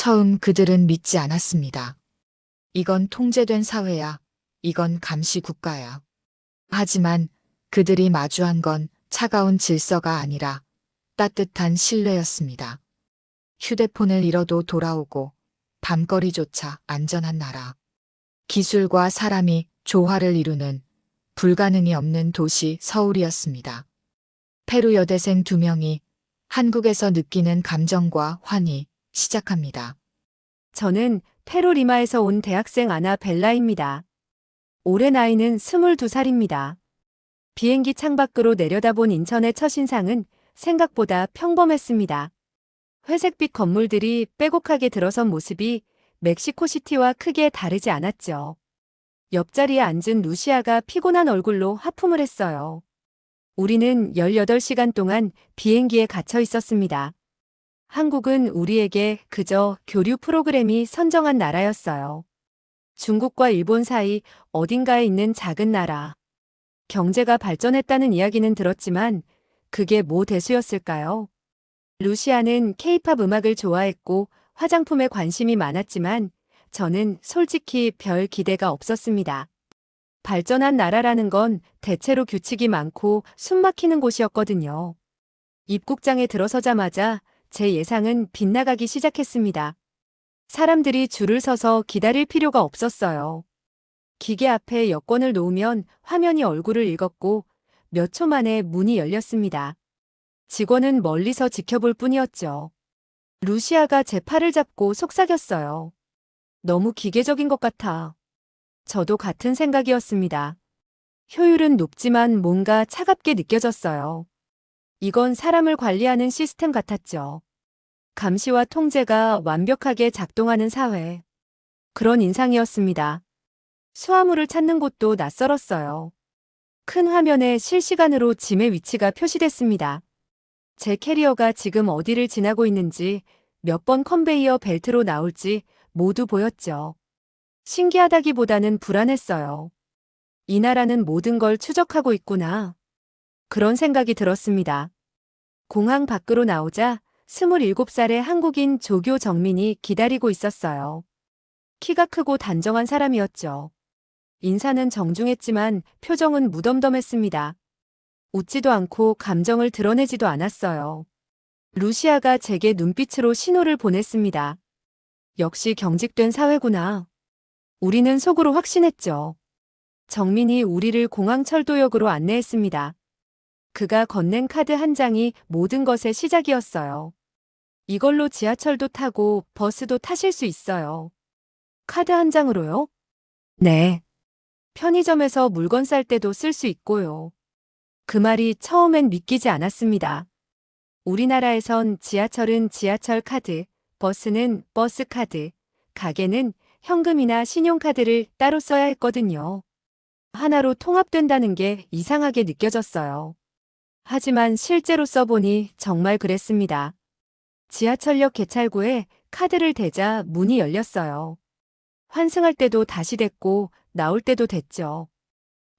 처음 그들은 믿지 않았습니다. 이건 통제된 사회야. 이건 감시 국가야. 하지만 그들이 마주한 건 차가운 질서가 아니라 따뜻한 신뢰였습니다. 휴대폰을 잃어도 돌아오고 밤거리조차 안전한 나라. 기술과 사람이 조화를 이루는 불가능이 없는 도시 서울이었습니다. 페루 여대생 2명이 한국에서 느끼는 감정과 환희 시작합니다. 저는 페루 리마에서 온 대학생 아나 벨라입니다. 올해 나이는 22살입니다. 비행기 창밖으로 내려다본 인천의 첫인상은 생각보다 평범했습니다. 회색빛 건물들이 빼곡하게 들어선 모습이 멕시코시티와 크게 다르지 않았죠. 옆자리에 앉은 루시아가 피곤한 얼굴로 하품을 했어요. 우리는 18시간 동안 비행기에 갇혀 있었습니다. 한국은 우리에게 그저 교류 프로그램이 선정한 나라였어요. 중국과 일본 사이 어딘가에 있는 작은 나라. 경제가 발전했다는 이야기는 들었지만 그게 뭐 대수였을까요? 루시아는 케이팝 음악을 좋아했고 화장품에 관심이 많았지만 저는 솔직히 별 기대가 없었습니다. 발전한 나라라는 건 대체로 규칙이 많고 숨막히는 곳이었거든요. 입국장에 들어서자마자 제 예상은 빗나가기 시작했습니다. 사람들이 줄을 서서 기다릴 필요가 없었어요. 기계 앞에 여권을 놓으면 화면이 얼굴을 읽었고 몇 초 만에 문이 열렸습니다. 직원은 멀리서 지켜볼 뿐이었죠. 루시아가 제 팔을 잡고 속삭였어요. 너무 기계적인 것 같아. 저도 같은 생각이었습니다. 효율은 높지만 뭔가 차갑게 느껴졌어요. 이건 사람을 관리하는 시스템 같았죠. 감시와 통제가 완벽하게 작동하는 사회. 그런 인상이었습니다. 수화물을 찾는 곳도 낯설었어요. 큰 화면에 실시간으로 짐의 위치가 표시됐습니다. 제 캐리어가 지금 어디를 지나고 있는지, 몇 번 컨베이어 벨트로 나올지 모두 보였죠. 신기하다기보다는 불안했어요. 이 나라는 모든 걸 추적하고 있구나. 그런 생각이 들었습니다. 공항 밖으로 나오자 27살의 한국인 조교 정민이 기다리고 있었어요. 키가 크고 단정한 사람이었죠. 인사는 정중했지만 표정은 무덤덤했습니다. 웃지도 않고 감정을 드러내지도 않았어요. 루시아가 제게 눈빛으로 신호를 보냈습니다. 역시 경직된 사회구나. 우리는 속으로 확신했죠. 정민이 우리를 공항 철도역으로 안내했습니다. 그가 건넨 카드 한 장이 모든 것의 시작이었어요. 이걸로 지하철도 타고 버스도 타실 수 있어요. 카드 한 장으로요? 네. 편의점에서 물건 살 때도 쓸 수 있고요. 그 말이 처음엔 믿기지 않았습니다. 우리나라에선 지하철은 지하철 카드, 버스는 버스 카드, 가게는 현금이나 신용카드를 따로 써야 했거든요. 하나로 통합된다는 게 이상하게 느껴졌어요. 하지만 실제로 써보니 정말 그랬습니다. 지하철역 개찰구에 카드를 대자 문이 열렸어요. 환승할 때도 다시 됐고 나올 때도 됐죠.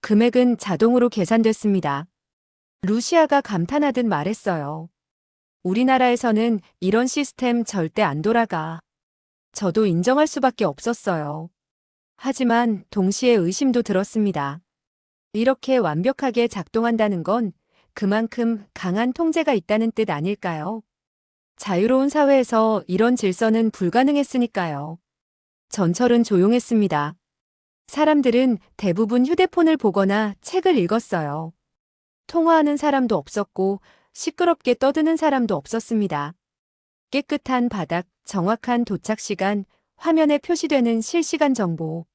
금액은 자동으로 계산됐습니다. 루시아가 감탄하듯 말했어요. 우리나라에서는 이런 시스템 절대 안 돌아가. 저도 인정할 수밖에 없었어요. 하지만 동시에 의심도 들었습니다. 이렇게 완벽하게 작동한다는 건 그만큼 강한 통제가 있다는 뜻 아닐까요? 자유로운 사회에서 이런 질서는 불가능했으니까요. 전철은 조용했습니다. 사람들은 대부분 휴대폰을 보거나 책을 읽었어요. 통화하는 사람도 없었고 시끄럽게 떠드는 사람도 없었습니다. 깨끗한 바닥, 정확한 도착 시간, 화면에 표시되는 실시간 정보.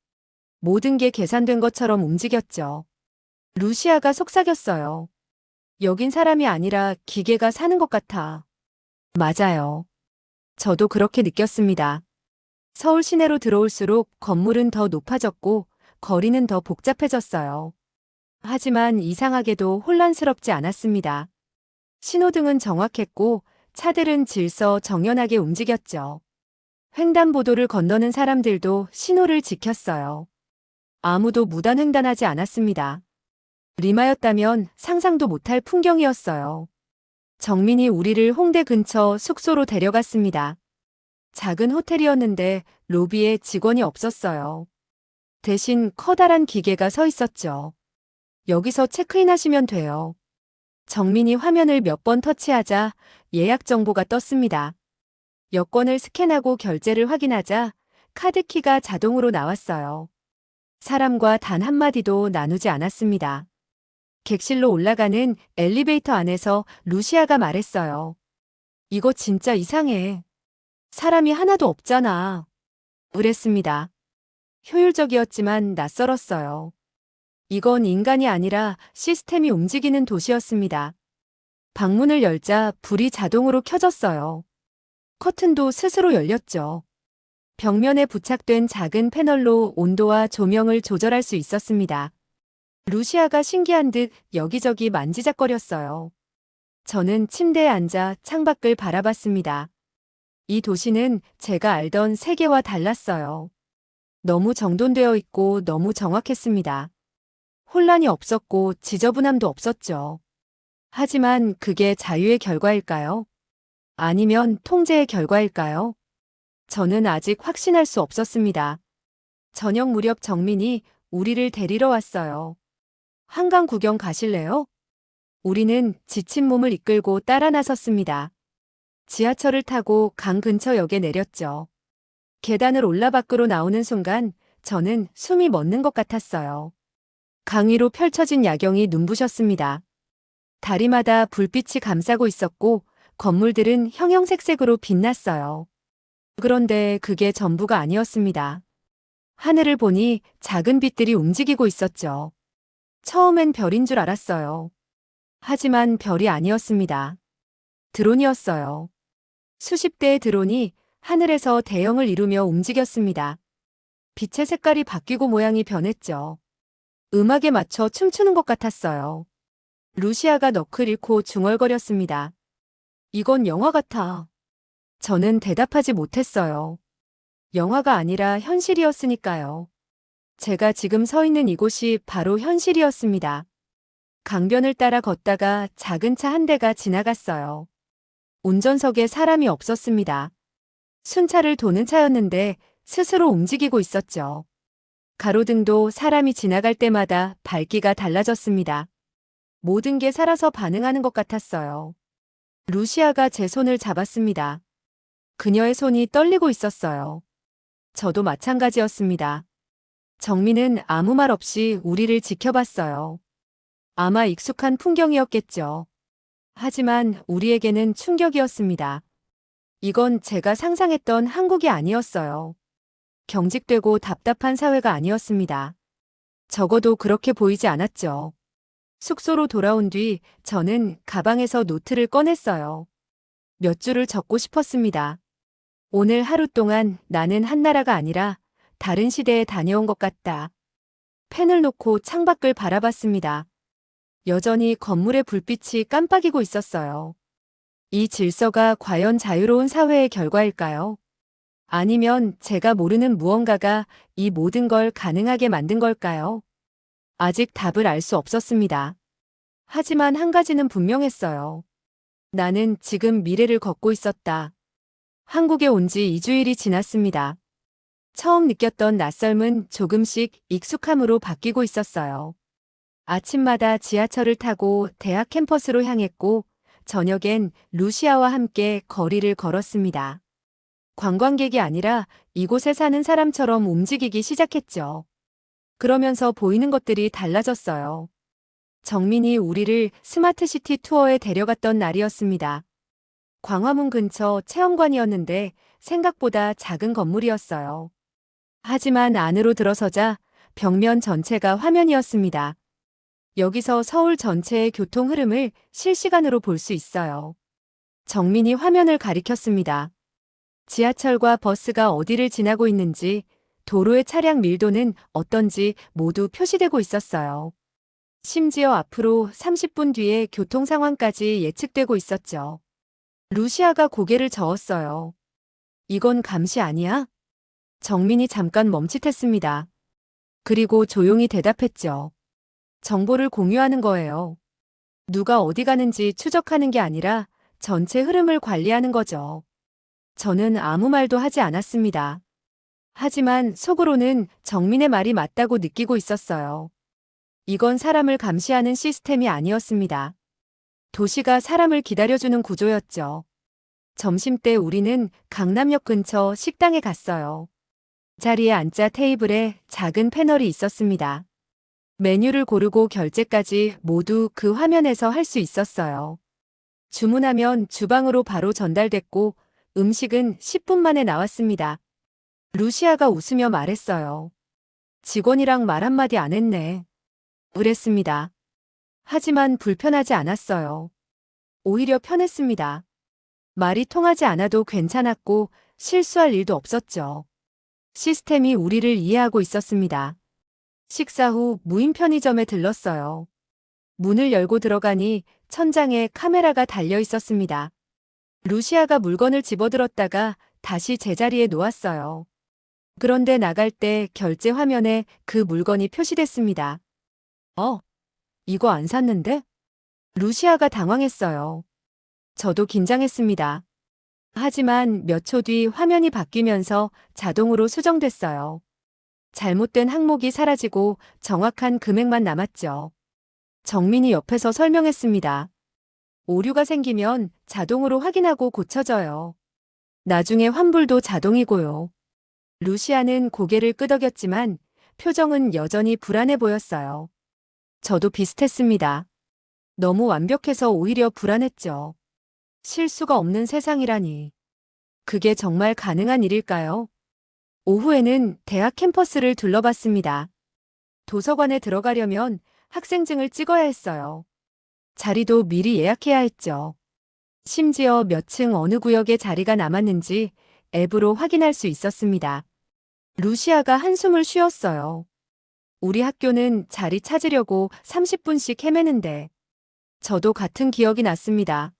모든 게 계산된 것처럼 움직였죠. 루시아가 속삭였어요. 여긴 사람이 아니라 기계가 사는 것 같아. 맞아요. 저도 그렇게 느꼈습니다. 서울 시내로 들어올수록 건물은 더 높아졌고 거리는 더 복잡해졌어요. 하지만 이상하게도 혼란스럽지 않았습니다. 신호등은 정확했고 차들은 질서 정연하게 움직였죠. 횡단보도를 건너는 사람들도 신호를 지켰어요. 아무도 무단횡단하지 않았습니다. 리마였다면 상상도 못할 풍경이었어요. 정민이 우리를 홍대 근처 숙소로 데려갔습니다. 작은 호텔이었는데 로비에 직원이 없었어요. 대신 커다란 기계가 서 있었죠. 여기서 체크인하시면 돼요. 정민이 화면을 몇 번 터치하자 예약 정보가 떴습니다. 여권을 스캔하고 결제를 확인하자 카드키가 자동으로 나왔어요. 사람과 단 한마디도 나누지 않았습니다. 객실로 올라가는 엘리베이터 안에서 루시아가 말했어요. 이거 진짜 이상해. 사람이 하나도 없잖아. 그랬습니다. 효율적이었지만 낯설었어요. 이건 인간이 아니라 시스템이 움직이는 도시였습니다. 방문을 열자 불이 자동으로 켜졌어요. 커튼도 스스로 열렸죠. 벽면에 부착된 작은 패널로 온도와 조명을 조절할 수 있었습니다. 루시아가 신기한 듯 여기저기 만지작거렸어요. 저는 침대에 앉아 창밖을 바라봤습니다. 이 도시는 제가 알던 세계와 달랐어요. 너무 정돈되어 있고 너무 정확했습니다. 혼란이 없었고 지저분함도 없었죠. 하지만 그게 자유의 결과일까요? 아니면 통제의 결과일까요? 저는 아직 확신할 수 없었습니다. 저녁 무렵 정민이 우리를 데리러 왔어요. 한강 구경 가실래요? 우리는 지친 몸을 이끌고 따라 나섰습니다. 지하철을 타고 강 근처 역에 내렸죠. 계단을 올라 밖으로 나오는 순간 저는 숨이 멎는 것 같았어요. 강 위로 펼쳐진 야경이 눈부셨습니다. 다리마다 불빛이 감싸고 있었고 건물들은 형형색색으로 빛났어요. 그런데 그게 전부가 아니었습니다. 하늘을 보니 작은 빛들이 움직이고 있었죠. 처음엔 별인 줄 알았어요. 하지만 별이 아니었습니다. 드론이었어요. 수십 대의 드론이 하늘에서 대형을 이루며 움직였습니다. 빛의 색깔이 바뀌고 모양이 변했죠. 음악에 맞춰 춤추는 것 같았어요. 루시아가 넋을 잃고 중얼거렸습니다. 이건 영화 같아. 저는 대답하지 못했어요. 영화가 아니라 현실이었으니까요. 제가 지금 서 있는 이곳이 바로 현실이었습니다. 강변을 따라 걷다가 작은 차 한 대가 지나갔어요. 운전석에 사람이 없었습니다. 순찰을 도는 차였는데 스스로 움직이고 있었죠. 가로등도 사람이 지나갈 때마다 밝기가 달라졌습니다. 모든 게 살아서 반응하는 것 같았어요. 루시아가 제 손을 잡았습니다. 그녀의 손이 떨리고 있었어요. 저도 마찬가지였습니다. 정민은 아무 말 없이 우리를 지켜봤어요. 아마 익숙한 풍경이었겠죠. 하지만 우리에게는 충격이었습니다. 이건 제가 상상했던 한국이 아니었어요. 경직되고 답답한 사회가 아니었습니다. 적어도 그렇게 보이지 않았죠. 숙소로 돌아온 뒤 저는 가방에서 노트를 꺼냈어요. 몇 줄을 적고 싶었습니다. 오늘 하루 동안 나는 한 나라가 아니라 다른 시대에 다녀온 것 같다. 펜을 놓고 창밖을 바라봤습니다. 여전히 건물의 불빛이 깜빡이고 있었어요. 이 질서가 과연 자유로운 사회의 결과일까요? 아니면 제가 모르는 무언가가 이 모든 걸 가능하게 만든 걸까요? 아직 답을 알 수 없었습니다. 하지만 한 가지는 분명했어요. 나는 지금 미래를 걷고 있었다. 한국에 온 지 2주일이 지났습니다. 처음 느꼈던 낯설음은 조금씩 익숙함으로 바뀌고 있었어요. 아침마다 지하철을 타고 대학 캠퍼스로 향했고, 저녁엔 루시아와 함께 거리를 걸었습니다. 관광객이 아니라 이곳에 사는 사람처럼 움직이기 시작했죠. 그러면서 보이는 것들이 달라졌어요. 정민이 우리를 스마트시티 투어에 데려갔던 날이었습니다. 광화문 근처 체험관이었는데 생각보다 작은 건물이었어요. 하지만 안으로 들어서자 벽면 전체가 화면이었습니다. 여기서 서울 전체의 교통 흐름을 실시간으로 볼 수 있어요. 정민이 화면을 가리켰습니다. 지하철과 버스가 어디를 지나고 있는지, 도로의 차량 밀도는 어떤지 모두 표시되고 있었어요. 심지어 앞으로 30분 뒤에 교통 상황까지 예측되고 있었죠. 루시아가 고개를 저었어요. 이건 감시 아니야? 정민이 잠깐 멈칫했습니다. 그리고 조용히 대답했죠. 정보를 공유하는 거예요. 누가 어디 가는지 추적하는 게 아니라 전체 흐름을 관리하는 거죠. 저는 아무 말도 하지 않았습니다. 하지만 속으로는 정민의 말이 맞다고 느끼고 있었어요. 이건 사람을 감시하는 시스템이 아니었습니다. 도시가 사람을 기다려주는 구조였죠. 점심때 우리는 강남역 근처 식당에 갔어요. 자리에 앉자 테이블에 작은 패널이 있었습니다. 메뉴를 고르고 결제까지 모두 그 화면에서 할 수 있었어요. 주문하면 주방으로 바로 전달됐고 음식은 10분 만에 나왔습니다. 루시아가 웃으며 말했어요. 직원이랑 말 한마디 안 했네. 그랬습니다. 하지만 불편하지 않았어요. 오히려 편했습니다. 말이 통하지 않아도 괜찮았고 실수할 일도 없었죠. 시스템이 우리를 이해하고 있었습니다. 식사 후 무인 편의점에 들렀어요. 문을 열고 들어가니 천장에 카메라가 달려 있었습니다. 루시아가 물건을 집어들었다가 다시 제자리에 놓았어요. 그런데 나갈 때 결제 화면에 그 물건이 표시됐습니다. 이거 안 샀는데? 루시아가 당황했어요. 저도 긴장했습니다. 하지만 몇 초 뒤 화면이 바뀌면서 자동으로 수정됐어요. 잘못된 항목이 사라지고 정확한 금액만 남았죠. 정민이 옆에서 설명했습니다. 오류가 생기면 자동으로 확인하고 고쳐져요. 나중에 환불도 자동이고요. 루시아는 고개를 끄덕였지만 표정은 여전히 불안해 보였어요. 저도 비슷했습니다. 너무 완벽해서 오히려 불안했죠. 실수가 없는 세상이라니. 그게 정말 가능한 일일까요? 오후에는 대학 캠퍼스를 둘러봤습니다. 도서관에 들어가려면 학생증을 찍어야 했어요. 자리도 미리 예약해야 했죠. 심지어 몇 층 어느 구역에 자리가 남았는지 앱으로 확인할 수 있었습니다. 루시아가 한숨을 쉬었어요. 우리 학교는 자리 찾으려고 30분씩 헤매는데 저도 같은 기억이 났습니다.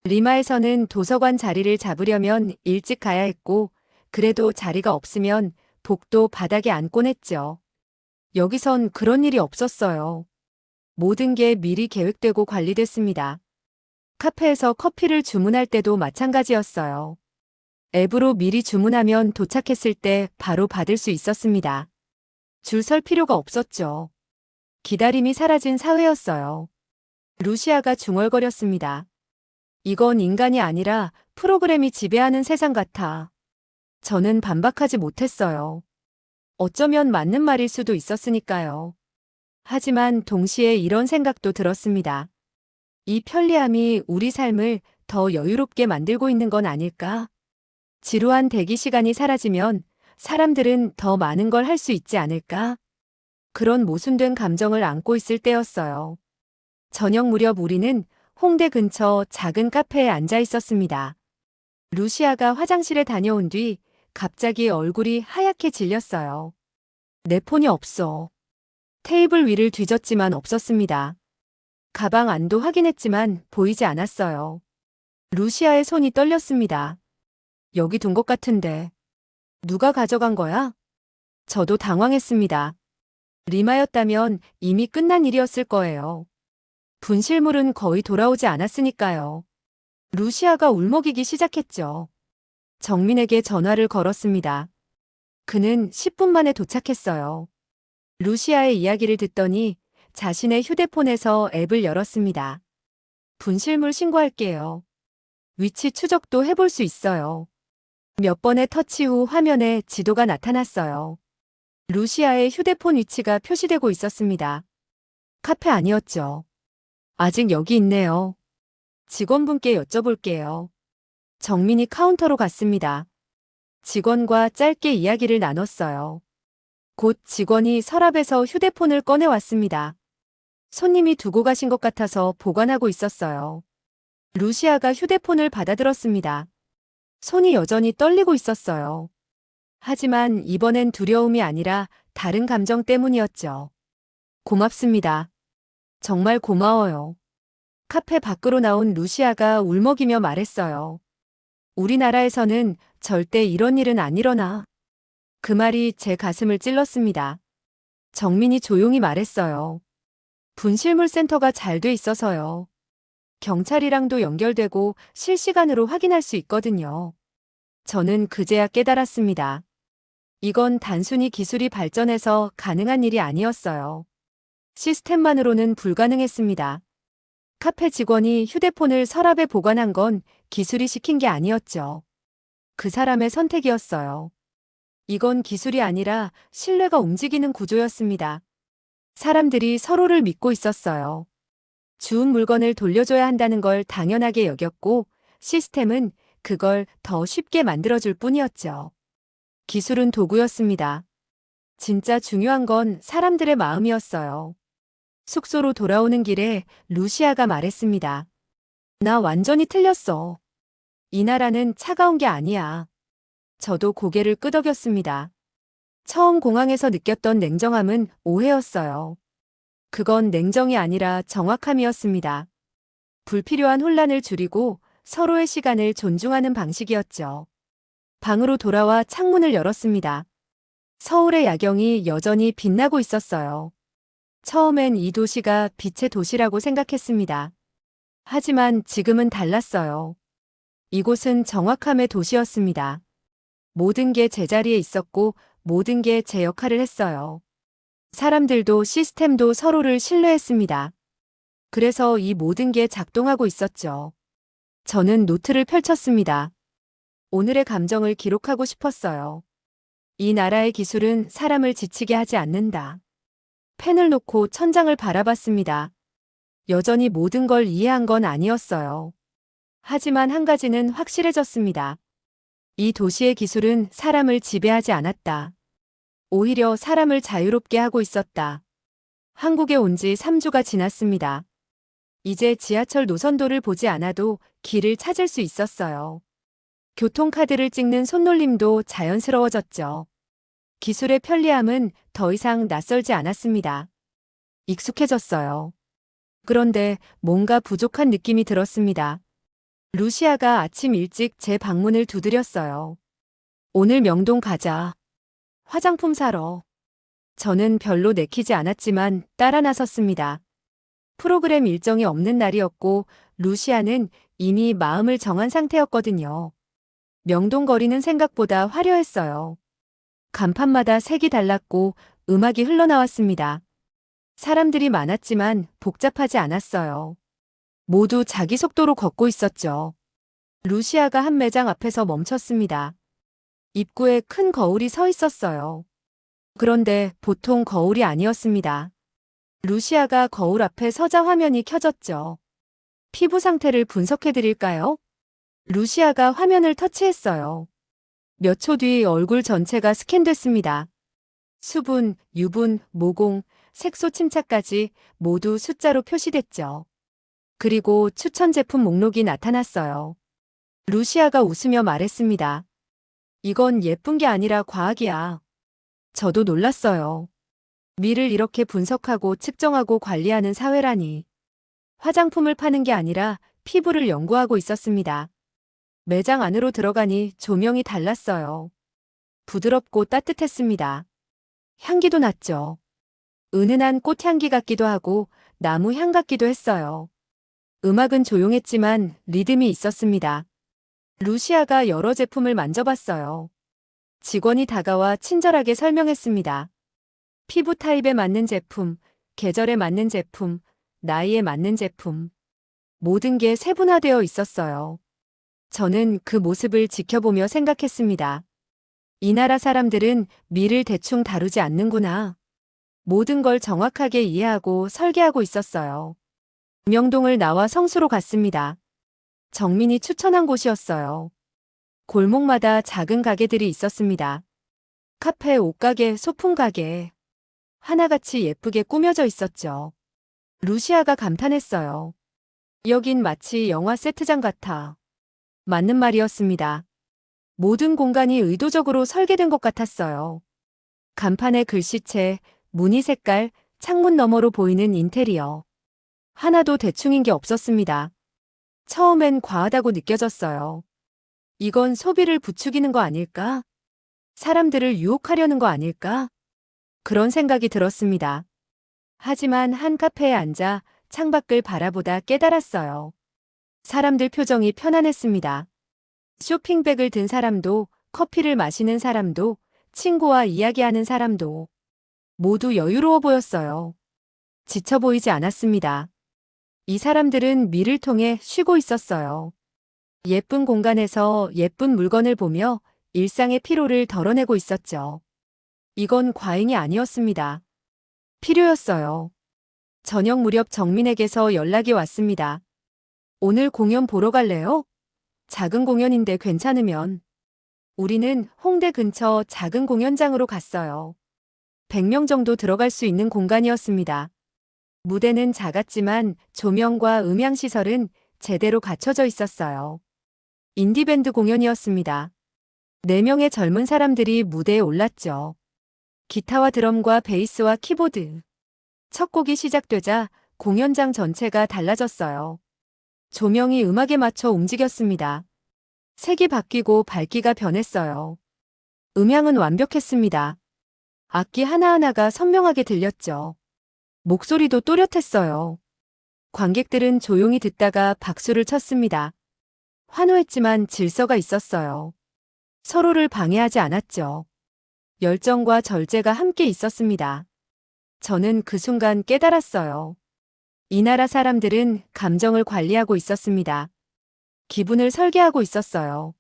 리마에서는 도서관 자리를 잡으려면 일찍 가야 했고 그래도 자리가 없으면 복도 바닥에 앉곤 했죠. 여기선 그런 일이 없었어요. 모든 게 미리 계획되고 관리됐습니다. 카페에서 커피를 주문할 때도 마찬가지였어요. 앱으로 미리 주문하면 도착했을 때 바로 받을 수 있었습니다. 줄 설 필요가 없었죠. 기다림이 사라진 사회였어요. 루시아가 중얼거렸습니다. 이건 인간이 아니라 프로그램이 지배하는 세상 같아. 저는 반박하지 못했어요. 어쩌면 맞는 말일 수도 있었으니까요. 하지만 동시에 이런 생각도 들었습니다. 이 편리함이 우리 삶을 더 여유롭게 만들고 있는 건 아닐까? 지루한 대기 시간이 사라지면 사람들은 더 많은 걸 할 수 있지 않을까? 그런 모순된 감정을 안고 있을 때였어요. 저녁 무렵 우리는 홍대 근처 작은 카페에 앉아 있었습니다. 루시아가 화장실에 다녀온 뒤 갑자기 얼굴이 하얗게 질렸어요. 내 폰이 없어. 테이블 위를 뒤졌지만 없었습니다. 가방 안도 확인했지만 보이지 않았어요. 루시아의 손이 떨렸습니다. 여기 둔 것 같은데. 누가 가져간 거야? 저도 당황했습니다. 리마였다면 이미 끝난 일이었을 거예요. 분실물은 거의 돌아오지 않았으니까요. 루시아가 울먹이기 시작했죠. 정민에게 전화를 걸었습니다. 그는 10분 만에 도착했어요. 루시아의 이야기를 듣더니 자신의 휴대폰에서 앱을 열었습니다. 분실물 신고할게요. 위치 추적도 해볼 수 있어요. 몇 번의 터치 후 화면에 지도가 나타났어요. 루시아의 휴대폰 위치가 표시되고 있었습니다. 카페 아니었죠. 아직 여기 있네요. 직원분께 여쭤볼게요. 정민이 카운터로 갔습니다. 직원과 짧게 이야기를 나눴어요. 곧 직원이 서랍에서 휴대폰을 꺼내왔습니다. 손님이 두고 가신 것 같아서 보관하고 있었어요. 루시아가 휴대폰을 받아들었습니다. 손이 여전히 떨리고 있었어요. 하지만 이번엔 두려움이 아니라 다른 감정 때문이었죠. 고맙습니다. 정말 고마워요. 카페 밖으로 나온 루시아가 울먹이며 말했어요. 우리나라에서는 절대 이런 일은 안 일어나. 그 말이 제 가슴을 찔렀습니다. 정민이 조용히 말했어요. 분실물 센터가 잘 돼 있어서요. 경찰이랑도 연결되고 실시간으로 확인할 수 있거든요. 저는 그제야 깨달았습니다. 이건 단순히 기술이 발전해서 가능한 일이 아니었어요. 시스템만으로는 불가능했습니다. 카페 직원이 휴대폰을 서랍에 보관한 건 기술이 시킨 게 아니었죠. 그 사람의 선택이었어요. 이건 기술이 아니라 신뢰가 움직이는 구조였습니다. 사람들이 서로를 믿고 있었어요. 주운 물건을 돌려줘야 한다는 걸 당연하게 여겼고, 시스템은 그걸 더 쉽게 만들어줄 뿐이었죠. 기술은 도구였습니다. 진짜 중요한 건 사람들의 마음이었어요. 숙소로 돌아오는 길에 루시아가 말했습니다. 나 완전히 틀렸어. 이 나라는 차가운 게 아니야. 저도 고개를 끄덕였습니다. 처음 공항에서 느꼈던 냉정함은 오해였어요. 그건 냉정이 아니라 정확함이었습니다. 불필요한 혼란을 줄이고 서로의 시간을 존중하는 방식이었죠. 방으로 돌아와 창문을 열었습니다. 서울의 야경이 여전히 빛나고 있었어요. 처음엔 이 도시가 빛의 도시라고 생각했습니다. 하지만 지금은 달랐어요. 이곳은 정확함의 도시였습니다. 모든 게 제자리에 있었고 모든 게 제 역할을 했어요. 사람들도 시스템도 서로를 신뢰했습니다. 그래서 이 모든 게 작동하고 있었죠. 저는 노트를 펼쳤습니다. 오늘의 감정을 기록하고 싶었어요. 이 나라의 기술은 사람을 지치게 하지 않는다. 펜을 놓고 천장을 바라봤습니다. 여전히 모든 걸 이해한 건 아니었어요. 하지만 한 가지는 확실해졌습니다. 이 도시의 기술은 사람을 지배하지 않았다. 오히려 사람을 자유롭게 하고 있었다. 한국에 온 지 3주가 지났습니다. 이제 지하철 노선도를 보지 않아도 길을 찾을 수 있었어요. 교통카드를 찍는 손놀림도 자연스러워졌죠. 기술의 편리함은 더 이상 낯설지 않았습니다. 익숙해졌어요. 그런데 뭔가 부족한 느낌이 들었습니다. 루시아가 아침 일찍 제 방문을 두드렸어요. 오늘 명동 가자. 화장품 사러. 저는 별로 내키지 않았지만 따라 나섰습니다. 프로그램 일정이 없는 날이었고 루시아는 이미 마음을 정한 상태였거든요. 명동 거리는 생각보다 화려했어요. 간판마다 색이 달랐고 음악이 흘러나왔습니다. 사람들이 많았지만 복잡하지 않았어요. 모두 자기 속도로 걷고 있었죠. 루시아가 한 매장 앞에서 멈췄습니다. 입구에 큰 거울이 서 있었어요. 그런데 보통 거울이 아니었습니다. 루시아가 거울 앞에 서자 화면이 켜졌죠. 피부 상태를 분석해 드릴까요? 루시아가 화면을 터치했어요. 몇 초 뒤 얼굴 전체가 스캔됐습니다. 수분, 유분, 모공, 색소 침착까지 모두 숫자로 표시됐죠. 그리고 추천 제품 목록이 나타났어요. 루시아가 웃으며 말했습니다. 이건 예쁜 게 아니라 과학이야. 저도 놀랐어요. 미를 이렇게 분석하고 측정하고 관리하는 사회라니. 화장품을 파는 게 아니라 피부를 연구하고 있었습니다. 매장 안으로 들어가니 조명이 달랐어요. 부드럽고 따뜻했습니다. 향기도 났죠. 은은한 꽃향기 같기도 하고 나무 향 같기도 했어요. 음악은 조용했지만 리듬이 있었습니다. 루시아가 여러 제품을 만져봤어요. 직원이 다가와 친절하게 설명했습니다. 피부 타입에 맞는 제품, 계절에 맞는 제품, 나이에 맞는 제품. 모든 게 세분화되어 있었어요. 저는 그 모습을 지켜보며 생각했습니다. 이 나라 사람들은 미를 대충 다루지 않는구나. 모든 걸 정확하게 이해하고 설계하고 있었어요. 명동을 나와 성수로 갔습니다. 정민이 추천한 곳이었어요. 골목마다 작은 가게들이 있었습니다. 카페, 옷가게, 소품가게. 하나같이 예쁘게 꾸며져 있었죠. 루시아가 감탄했어요. 여긴 마치 영화 세트장 같아. 맞는 말이었습니다. 모든 공간이 의도적으로 설계된 것 같았어요. 간판의 글씨체, 무늬 색깔, 창문 너머로 보이는 인테리어. 하나도 대충인 게 없었습니다. 처음엔 과하다고 느껴졌어요. 이건 소비를 부추기는 거 아닐까? 사람들을 유혹하려는 거 아닐까? 그런 생각이 들었습니다. 하지만 한 카페에 앉아 창밖을 바라보다 깨달았어요. 사람들 표정이 편안했습니다. 쇼핑백을 든 사람도, 커피를 마시는 사람도, 친구와 이야기하는 사람도 모두 여유로워 보였어요. 지쳐 보이지 않았습니다. 이 사람들은 미를 통해 쉬고 있었어요. 예쁜 공간에서 예쁜 물건을 보며 일상의 피로를 덜어내고 있었죠. 이건 과잉이 아니었습니다. 필요였어요. 저녁 무렵 정민에게서 연락이 왔습니다. 오늘 공연 보러 갈래요? 작은 공연인데 괜찮으면. 우리는 홍대 근처 작은 공연장으로 갔어요. 100명 정도 들어갈 수 있는 공간이었습니다. 무대는 작았지만 조명과 음향 시설은 제대로 갖춰져 있었어요. 인디밴드 공연이었습니다. 4명의 젊은 사람들이 무대에 올랐죠. 기타와 드럼과 베이스와 키보드. 첫 곡이 시작되자 공연장 전체가 달라졌어요. 조명이 음악에 맞춰 움직였습니다. 색이 바뀌고 밝기가 변했어요. 음향은 완벽했습니다. 악기 하나하나가 선명하게 들렸죠. 목소리도 또렷했어요. 관객들은 조용히 듣다가 박수를 쳤습니다. 환호했지만 질서가 있었어요. 서로를 방해하지 않았죠. 열정과 절제가 함께 있었습니다. 저는 그 순간 깨달았어요. 이 나라 사람들은 감정을 관리하고 있었습니다. 기분을 설계하고 있었어요.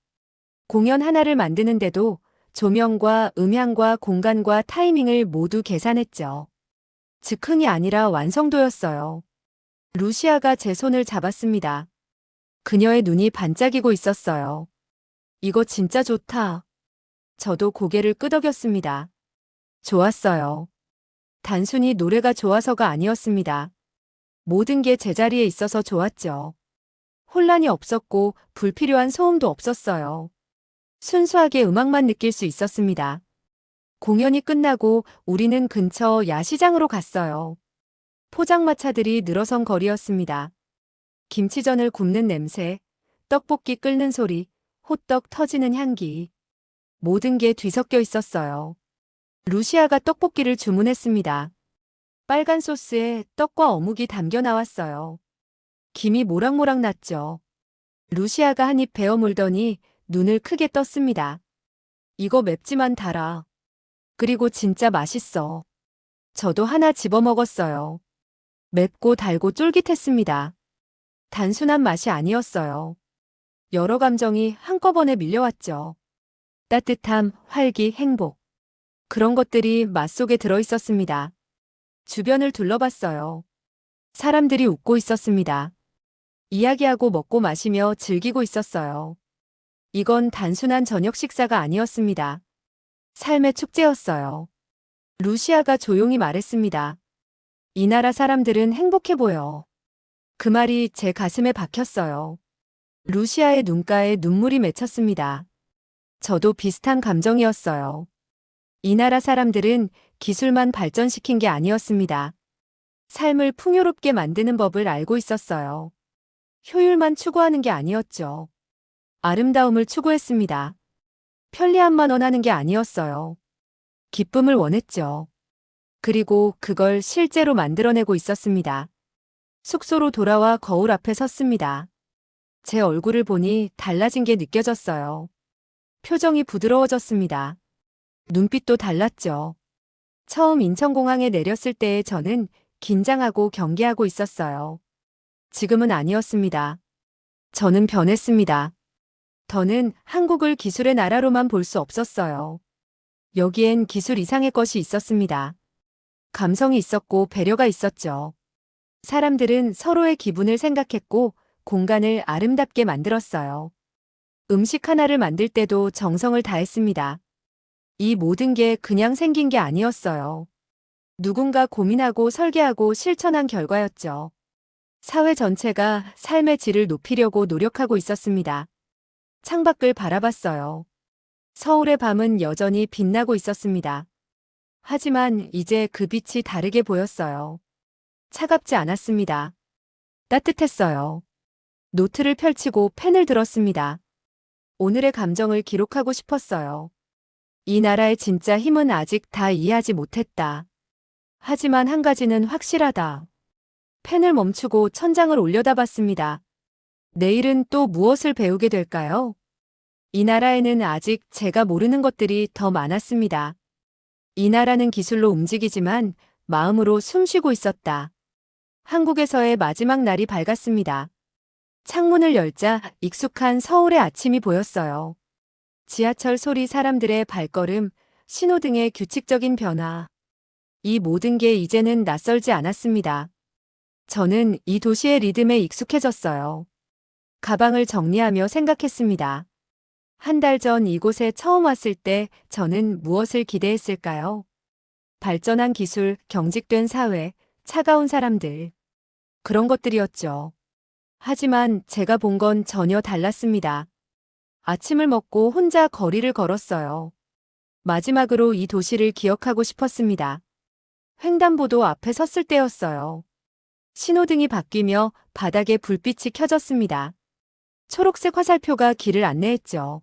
공연 하나를 만드는데도 조명과 음향과 공간과 타이밍을 모두 계산했죠. 즉흥이 아니라 완성도였어요. 루시아가 제 손을 잡았습니다. 그녀의 눈이 반짝이고 있었어요. 이거 진짜 좋다. 저도 고개를 끄덕였습니다. 좋았어요. 단순히 노래가 좋아서가 아니었습니다. 모든 게 제자리에 있어서 좋았죠. 혼란이 없었고 불필요한 소음도 없었어요. 순수하게 음악만 느낄 수 있었습니다. 공연이 끝나고 우리는 근처 야시장으로 갔어요. 포장마차들이 늘어선 거리였습니다. 김치전을 굽는 냄새, 떡볶이 끓는 소리, 호떡 터지는 향기. 모든 게 뒤섞여 있었어요. 루시아가 떡볶이를 주문했습니다. 빨간 소스에 떡과 어묵이 담겨 나왔어요. 김이 모락모락 났죠. 루시아가 한 입 베어 물더니 눈을 크게 떴습니다. 이거 맵지만 달아. 그리고 진짜 맛있어. 저도 하나 집어 먹었어요. 맵고 달고 쫄깃했습니다. 단순한 맛이 아니었어요. 여러 감정이 한꺼번에 밀려왔죠. 따뜻함, 활기, 행복. 그런 것들이 맛 속에 들어 있었습니다. 주변을 둘러봤어요. 사람들이 웃고 있었습니다. 이야기하고 먹고 마시며 즐기고 있었어요. 이건 단순한 저녁 식사가 아니었습니다. 삶의 축제였어요. 루시아가 조용히 말했습니다. 이 나라 사람들은 행복해 보여. 그 말이 제 가슴에 박혔어요. 루시아의 눈가에 눈물이 맺혔습니다. 저도 비슷한 감정이었어요. 이 나라 사람들은 기술만 발전시킨 게 아니었습니다. 삶을 풍요롭게 만드는 법을 알고 있었어요. 효율만 추구하는 게 아니었죠. 아름다움을 추구했습니다. 편리함만 원하는 게 아니었어요. 기쁨을 원했죠. 그리고 그걸 실제로 만들어내고 있었습니다. 숙소로 돌아와 거울 앞에 섰습니다. 제 얼굴을 보니 달라진 게 느껴졌어요. 표정이 부드러워졌습니다. 눈빛도 달랐죠. 처음 인천공항에 내렸을 때의 저는 긴장하고 경계하고 있었어요. 지금은 아니었습니다. 저는 변했습니다. 더는 한국을 기술의 나라로만 볼 수 없었어요. 여기엔 기술 이상의 것이 있었습니다. 감성이 있었고 배려가 있었죠. 사람들은 서로의 기분을 생각했고 공간을 아름답게 만들었어요. 음식 하나를 만들 때도 정성을 다했습니다. 이 모든 게 그냥 생긴 게 아니었어요. 누군가 고민하고 설계하고 실천한 결과였죠. 사회 전체가 삶의 질을 높이려고 노력하고 있었습니다. 창밖을 바라봤어요. 서울의 밤은 여전히 빛나고 있었습니다. 하지만 이제 그 빛이 다르게 보였어요. 차갑지 않았습니다. 따뜻했어요. 노트를 펼치고 펜을 들었습니다. 오늘의 감정을 기록하고 싶었어요. 이 나라의 진짜 힘은 아직 다 이해하지 못했다. 하지만 한 가지는 확실하다. 펜을 멈추고 천장을 올려다봤습니다. 내일은 또 무엇을 배우게 될까요? 이 나라에는 아직 제가 모르는 것들이 더 많았습니다. 이 나라는 기술로 움직이지만 마음으로 숨쉬고 있었다. 한국에서의 마지막 날이 밝았습니다. 창문을 열자 익숙한 서울의 아침이 보였어요. 지하철 소리, 사람들의 발걸음, 신호등의 규칙적인 변화. 이 모든 게 이제는 낯설지 않았습니다. 저는 이 도시의 리듬에 익숙해졌어요. 가방을 정리하며 생각했습니다. 한 달 전 이곳에 처음 왔을 때 저는 무엇을 기대했을까요? 발전한 기술, 경직된 사회, 차가운 사람들. 그런 것들이었죠. 하지만 제가 본 건 전혀 달랐습니다. 아침을 먹고 혼자 거리를 걸었어요. 마지막으로 이 도시를 기억하고 싶었습니다. 횡단보도 앞에 섰을 때였어요. 신호등이 바뀌며 바닥에 불빛이 켜졌습니다. 초록색 화살표가 길을 안내했죠.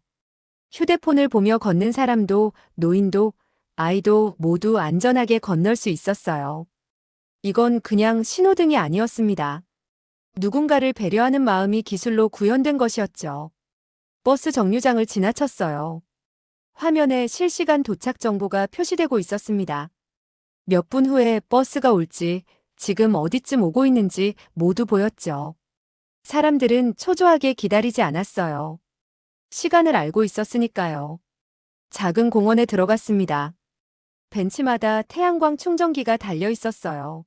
휴대폰을 보며 걷는 사람도, 노인도, 아이도 모두 안전하게 건널 수 있었어요. 이건 그냥 신호등이 아니었습니다. 누군가를 배려하는 마음이 기술로 구현된 것이었죠. 버스 정류장을 지나쳤어요. 화면에 실시간 도착 정보가 표시되고 있었습니다. 몇 분 후에 버스가 올지, 지금 어디쯤 오고 있는지 모두 보였죠. 사람들은 초조하게 기다리지 않았어요. 시간을 알고 있었으니까요. 작은 공원에 들어갔습니다. 벤치마다 태양광 충전기가 달려 있었어요.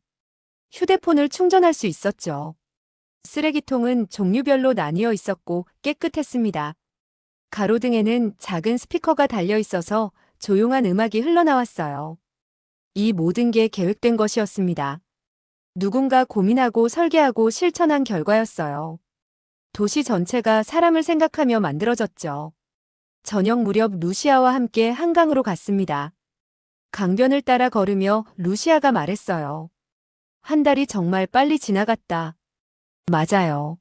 휴대폰을 충전할 수 있었죠. 쓰레기통은 종류별로 나뉘어 있었고 깨끗했습니다. 가로등에는 작은 스피커가 달려 있어서 조용한 음악이 흘러나왔어요. 이 모든 게 계획된 것이었습니다. 누군가 고민하고 설계하고 실천한 결과였어요. 도시 전체가 사람을 생각하며 만들어졌죠. 저녁 무렵 루시아와 함께 한강으로 갔습니다. 강변을 따라 걸으며 루시아가 말했어요. 한 달이 정말 빨리 지나갔다. 맞아요.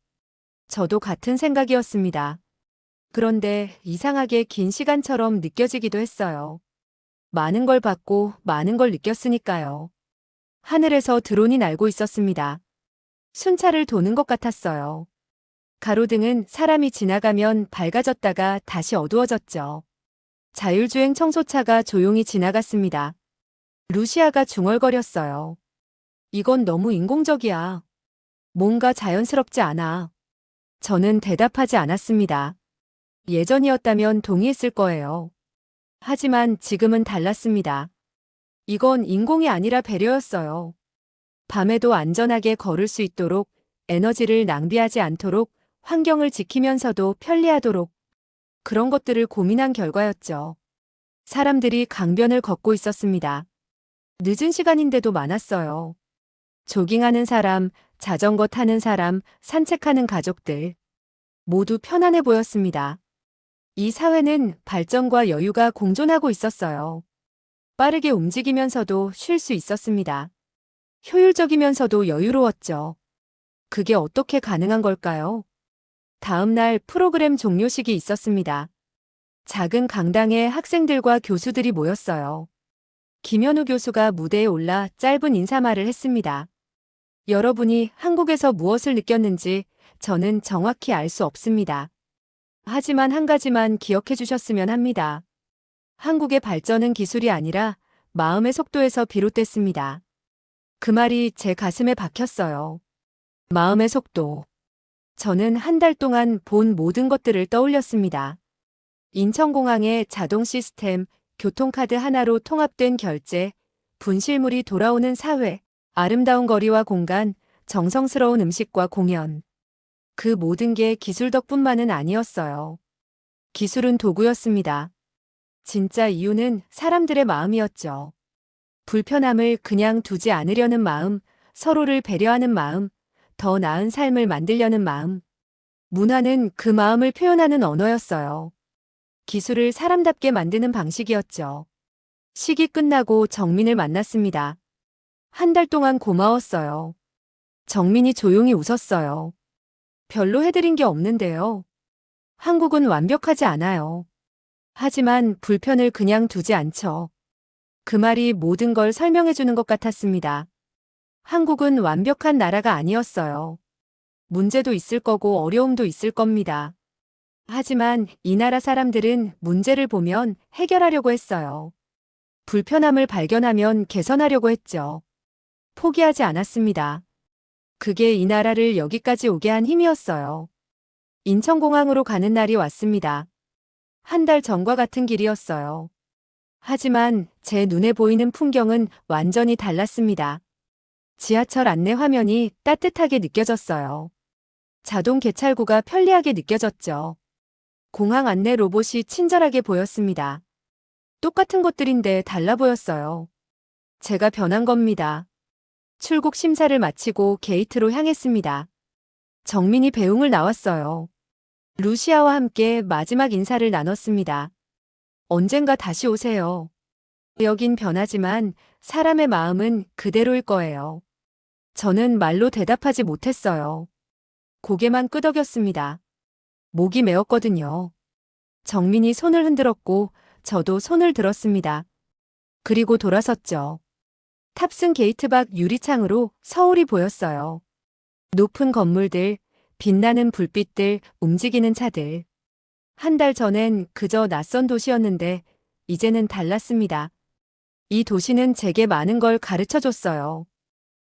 저도 같은 생각이었습니다. 그런데 이상하게 긴 시간처럼 느껴지기도 했어요. 많은 걸 봤고 많은 걸 느꼈으니까요. 하늘에서 드론이 날고 있었습니다. 순찰을 도는 것 같았어요. 가로등은 사람이 지나가면 밝아졌다가 다시 어두워졌죠. 자율주행 청소차가 조용히 지나갔습니다. 루시아가 중얼거렸어요. 이건 너무 인공적이야. 뭔가 자연스럽지 않아. 저는 대답하지 않았습니다. 예전이었다면 동의했을 거예요. 하지만 지금은 달랐습니다. 이건 인공이 아니라 배려였어요. 밤에도 안전하게 걸을 수 있도록, 에너지를 낭비하지 않도록, 환경을 지키면서도 편리하도록 그런 것들을 고민한 결과였죠. 사람들이 강변을 걷고 있었습니다. 늦은 시간인데도 많았어요. 조깅하는 사람, 자전거 타는 사람, 산책하는 가족들. 모두 편안해 보였습니다. 이 사회는 발전과 여유가 공존하고 있었어요. 빠르게 움직이면서도 쉴 수 있었습니다. 효율적이면서도 여유로웠죠. 그게 어떻게 가능한 걸까요? 다음 날 프로그램 종료식이 있었습니다. 작은 강당에 학생들과 교수들이 모였어요. 김현우 교수가 무대에 올라 짧은 인사말을 했습니다. 여러분이 한국에서 무엇을 느꼈는지 저는 정확히 알 수 없습니다. 하지만 한 가지만 기억해 주셨으면 합니다. 한국의 발전은 기술이 아니라 마음의 속도에서 비롯됐습니다. 그 말이 제 가슴에 박혔어요. 마음의 속도. 저는 한 달 동안 본 모든 것들을 떠올렸습니다. 인천공항의 자동 시스템, 교통카드 하나로 통합된 결제, 분실물이 돌아오는 사회, 아름다운 거리와 공간, 정성스러운 음식과 공연. 그 모든 게 기술 덕분만은 아니었어요. 기술은 도구였습니다. 진짜 이유는 사람들의 마음이었죠. 불편함을 그냥 두지 않으려는 마음, 서로를 배려하는 마음, 더 나은 삶을 만들려는 마음. 문화는 그 마음을 표현하는 언어였어요. 기술을 사람답게 만드는 방식이었죠. 식이 끝나고 정민을 만났습니다. 한 달 동안 고마웠어요. 정민이 조용히 웃었어요. 별로 해드린 게 없는데요. 한국은 완벽하지 않아요. 하지만 불편을 그냥 두지 않죠. 그 말이 모든 걸 설명해 주는 것 같았습니다. 한국은 완벽한 나라가 아니었어요. 문제도 있을 거고 어려움도 있을 겁니다. 하지만 이 나라 사람들은 문제를 보면 해결하려고 했어요. 불편함을 발견하면 개선하려고 했죠. 포기하지 않았습니다. 그게 이 나라를 여기까지 오게 한 힘이었어요. 인천공항으로 가는 날이 왔습니다. 한 달 전과 같은 길이었어요. 하지만 제 눈에 보이는 풍경은 완전히 달랐습니다. 지하철 안내 화면이 따뜻하게 느껴졌어요. 자동 개찰구가 편리하게 느껴졌죠. 공항 안내 로봇이 친절하게 보였습니다. 똑같은 것들인데 달라 보였어요. 제가 변한 겁니다. 출국 심사를 마치고 게이트로 향했습니다. 정민이 배웅을 나왔어요. 루시아와 함께 마지막 인사를 나눴습니다. 언젠가 다시 오세요. 여긴 변하지만 사람의 마음은 그대로일 거예요. 저는 말로 대답하지 못했어요. 고개만 끄덕였습니다. 목이 메었거든요. 정민이 손을 흔들었고 저도 손을 들었습니다. 그리고 돌아섰죠. 탑승 게이트 밖 유리창으로 서울이 보였어요. 높은 건물들, 빛나는 불빛들, 움직이는 차들. 한 달 전엔 그저 낯선 도시였는데 이제는 달랐습니다. 이 도시는 제게 많은 걸 가르쳐 줬어요.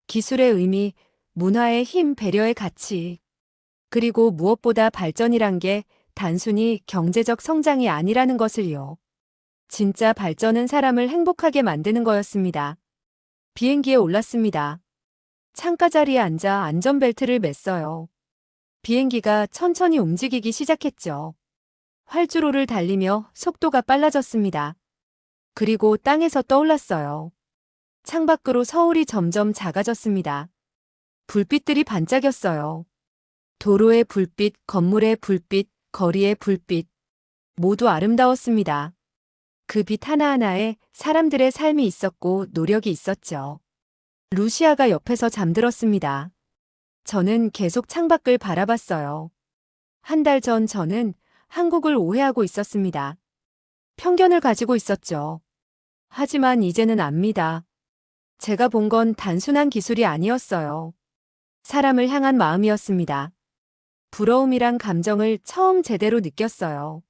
기술의 의미, 문화의 힘, 배려의 가치. 그리고 무엇보다 발전이란 게 단순히 경제적 성장이 아니라는 것을요. 진짜 발전은 사람을 행복하게 만드는 거였습니다. 비행기에 올랐습니다. 창가 자리에 앉아 안전벨트를 맸어요. 비행기가 천천히 움직이기 시작했죠. 활주로를 달리며 속도가 빨라졌습니다. 그리고 땅에서 떠올랐어요. 창밖으로 서울이 점점 작아졌습니다. 불빛들이 반짝였어요. 도로의 불빛, 건물의 불빛, 거리의 불빛. 모두 아름다웠습니다. 그 빛 하나하나에 사람들의 삶이 있었고 노력이 있었죠. 루시아가 옆에서 잠들었습니다. 저는 계속 창밖을 바라봤어요. 한 달 전 저는 한국을 오해하고 있었습니다. 편견을 가지고 있었죠. 하지만 이제는 압니다. 제가 본 건 단순한 기술이 아니었어요. 사람을 향한 마음이었습니다. 부러움이란 감정을 처음 제대로 느꼈어요.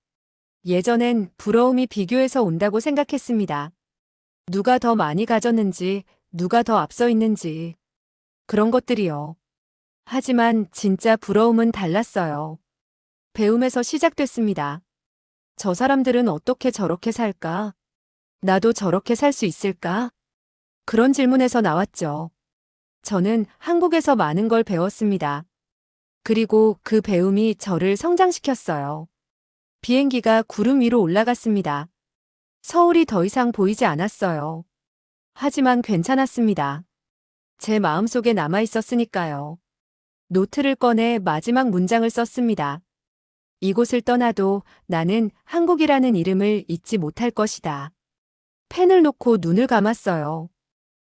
예전엔 부러움이 비교해서 온다고 생각했습니다. 누가 더 많이 가졌는지, 누가 더 앞서 있는지. 그런 것들이요. 하지만 진짜 부러움은 달랐어요. 배움에서 시작됐습니다. 저 사람들은 어떻게 저렇게 살까? 나도 저렇게 살 수 있을까? 그런 질문에서 나왔죠. 저는 한국에서 많은 걸 배웠습니다. 그리고 그 배움이 저를 성장시켰어요. 비행기가 구름 위로 올라갔습니다. 서울이 더 이상 보이지 않았어요. 하지만 괜찮았습니다. 제 마음속에 남아 있었으니까요. 노트를 꺼내 마지막 문장을 썼습니다. 이곳을 떠나도 나는 한국이라는 이름을 잊지 못할 것이다. 펜을 놓고 눈을 감았어요.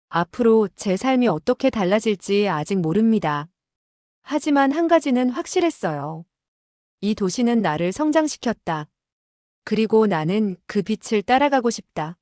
앞으로 제 삶이 어떻게 달라질지 아직 모릅니다. 하지만 한 가지는 확실했어요. 이 도시는 나를 성장시켰다. 그리고 나는 그 빛을 따라가고 싶다.